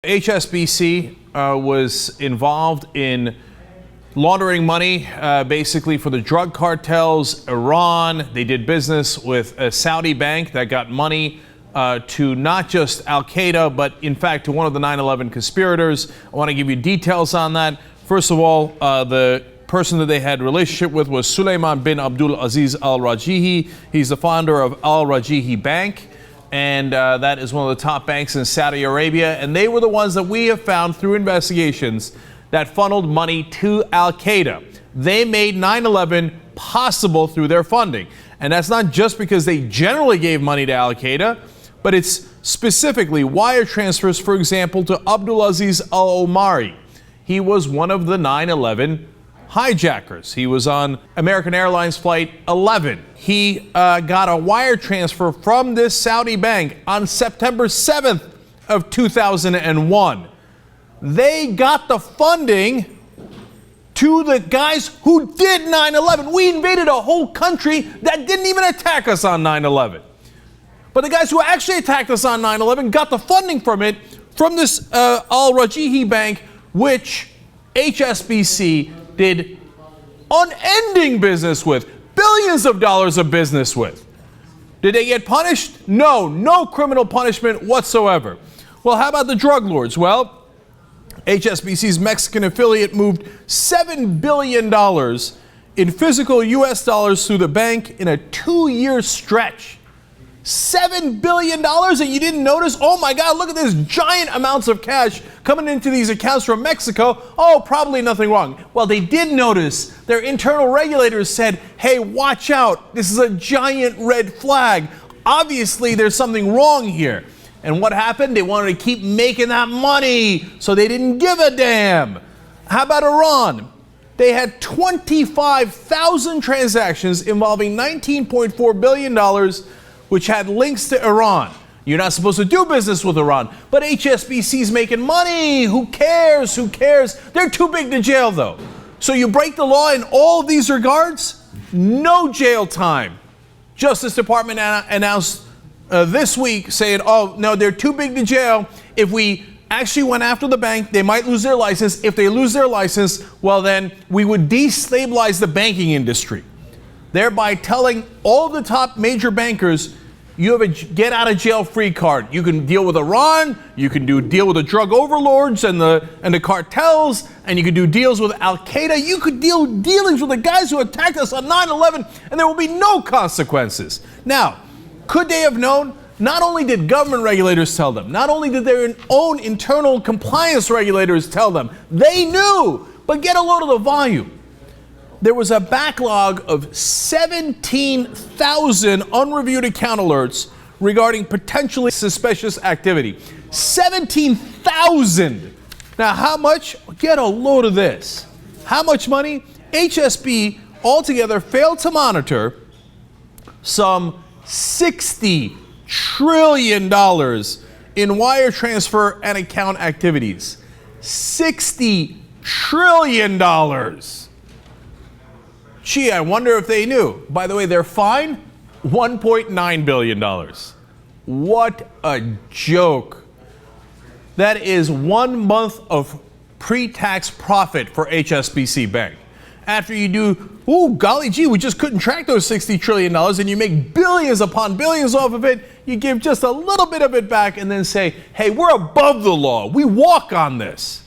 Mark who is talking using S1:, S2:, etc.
S1: HSBC was involved in laundering money basically for the drug cartels, Iran. They did business with a Saudi bank that got money to not just al-Qaeda, but in fact to one of the 9/11 conspirators. I want to give you details on that. First of all, the person that they had a relationship with was Sulaiman bin Abdul Aziz al-Rajihi. He's the founder of Al-Rajihi Bank. And that is one of the top banks in Saudi Arabia. And they were the ones that we have found through investigations that funneled money to al-Qaeda. They made 9/11 possible through their funding. And that's not just because they generally gave money to al-Qaeda, but it's specifically wire transfers, for example, to Abdulaziz al-Omari. He was one of the 9/11 hijackers. He was on American Airlines Flight 11. He got a wire transfer from this Saudi bank on September 7th of 2001. They got the funding to the guys who did 9/11. We invaded a whole country that didn't even attack us on 9/11. But the guys who actually attacked us on 9/11 got the funding from it, from this Al-Rajihi Bank, which HSBC did unending business with, billions of dollars of business with. Did they get punished? No, no criminal punishment whatsoever. Well, how about the drug lords? Well, HSBC's Mexican affiliate moved $7 billion in physical U.S. dollars through the bank in a 2-year stretch. $7 billion, and you didn't notice? Oh my God, look at this giant amounts of cash coming into these accounts from Mexico. Oh, probably nothing wrong. Well, they did notice. Their internal regulators said, hey, watch out. This is a giant red flag. Obviously, there's something wrong here. And what happened? They wanted to keep making that money, so they didn't give a damn. How about Iran? They had 25,000 transactions involving $19.4 billion, which had links to Iran. You're not supposed to do business with Iran, but HSBC's making money. Who cares? Who cares? They're too big to jail, though. So you break the law in all of these regards, no jail time. Justice Department announced this week saying, oh, no, they're too big to jail. If we actually went after the bank, they might lose their license. If they lose their license, well, then we would destabilize the banking industry, thereby telling all the top major bankers, you have a get-out-of-jail-free card. You can deal with Iran, you can deal with the drug overlords and the cartels, and you can do deals with al-Qaeda. You could dealings with the guys who attacked us on 9/11, and there will be no consequences. Now, could they have known? Not only did government regulators tell them, not only did their own internal compliance regulators tell them, they knew, but get a load of the volume. There was a backlog of 17,000 unreviewed account alerts regarding potentially suspicious activity. 17,000! Now, how much? Get a load of this. How much money? HSB altogether failed to monitor some $60 trillion in wire transfer and account activities. $60 trillion! Gee, I wonder if they knew. By the way, their fine, $1.9 billion. What a joke. That is 1 month of pre-tax profit for HSBC Bank. After you do, oh, golly gee, we just couldn't track those $60 trillion, and you make billions upon billions off of it, you give just a little bit of it back and then say, hey, we're above the law. We walk on this.